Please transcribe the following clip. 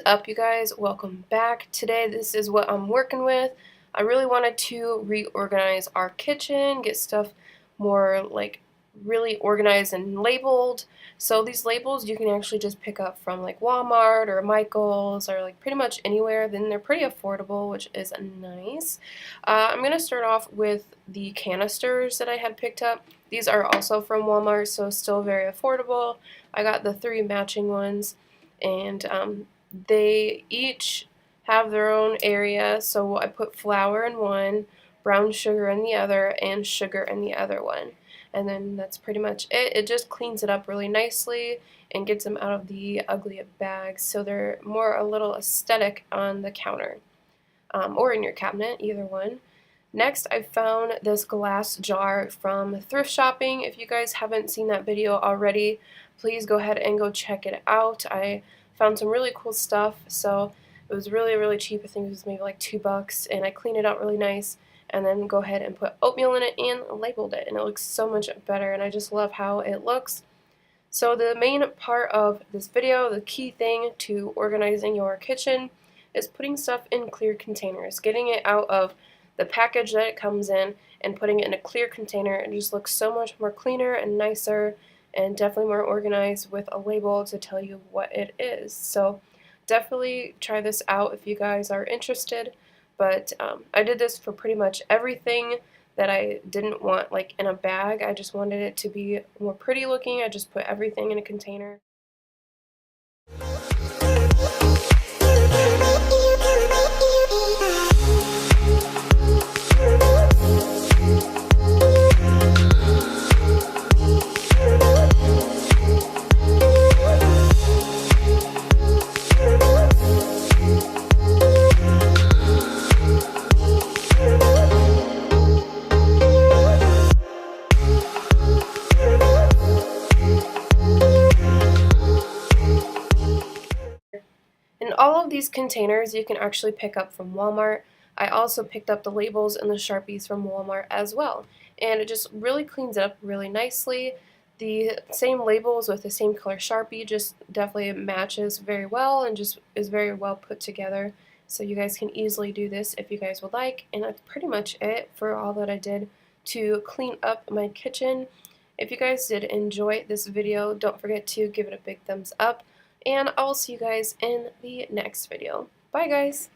up, you guys? Welcome back. Today this is what I'm working with. I really wanted to reorganize our kitchen, get stuff more like really organized and labeled. So these labels you can actually just pick up from like Walmart or Michael's or like pretty much anywhere. Then they're pretty affordable, which is nice. I'm going to start off with the canisters that I had picked up. These are also from Walmart, so still very affordable. I got the 3 matching ones, and they each have their own area, so I put flour in one, brown sugar in the other, and sugar in the other one. And then that's pretty much it. It just cleans it up really nicely and gets them out of the ugly bags, so they're more a little aesthetic on the counter or in your cabinet, either one. Next, I found this glass jar from thrift shopping. If you guys haven't seen that video already, please go ahead and go check it out. I found some really cool stuff, so it was really cheap. I think it was maybe like $2, and I cleaned it out really nice and then go ahead and put oatmeal in it and labeled it, and it looks so much better, and I just love how it looks. So the main part of this video, the key thing to organizing your kitchen, is putting stuff in clear containers, getting it out of the package that it comes in and putting it in a clear container. It just looks so much more cleaner and nicer and definitely more organized with a label to tell you what it is. So definitely try this out if you guys are interested. But I did this for pretty much everything that I didn't want like in a bag. I just wanted it to be more pretty looking. I just put everything in a container. And all of these containers you can actually pick up from Walmart. I also picked up the labels and the Sharpies from Walmart as well. And it just really cleans it up really nicely. The same labels with the same color Sharpie just definitely matches very well and just is very well put together. So you guys can easily do this if you guys would like. And that's pretty much it for all that I did to clean up my kitchen. If you guys did enjoy this video, don't forget to give it a big thumbs up. And I will see you guys in the next video. Bye, guys!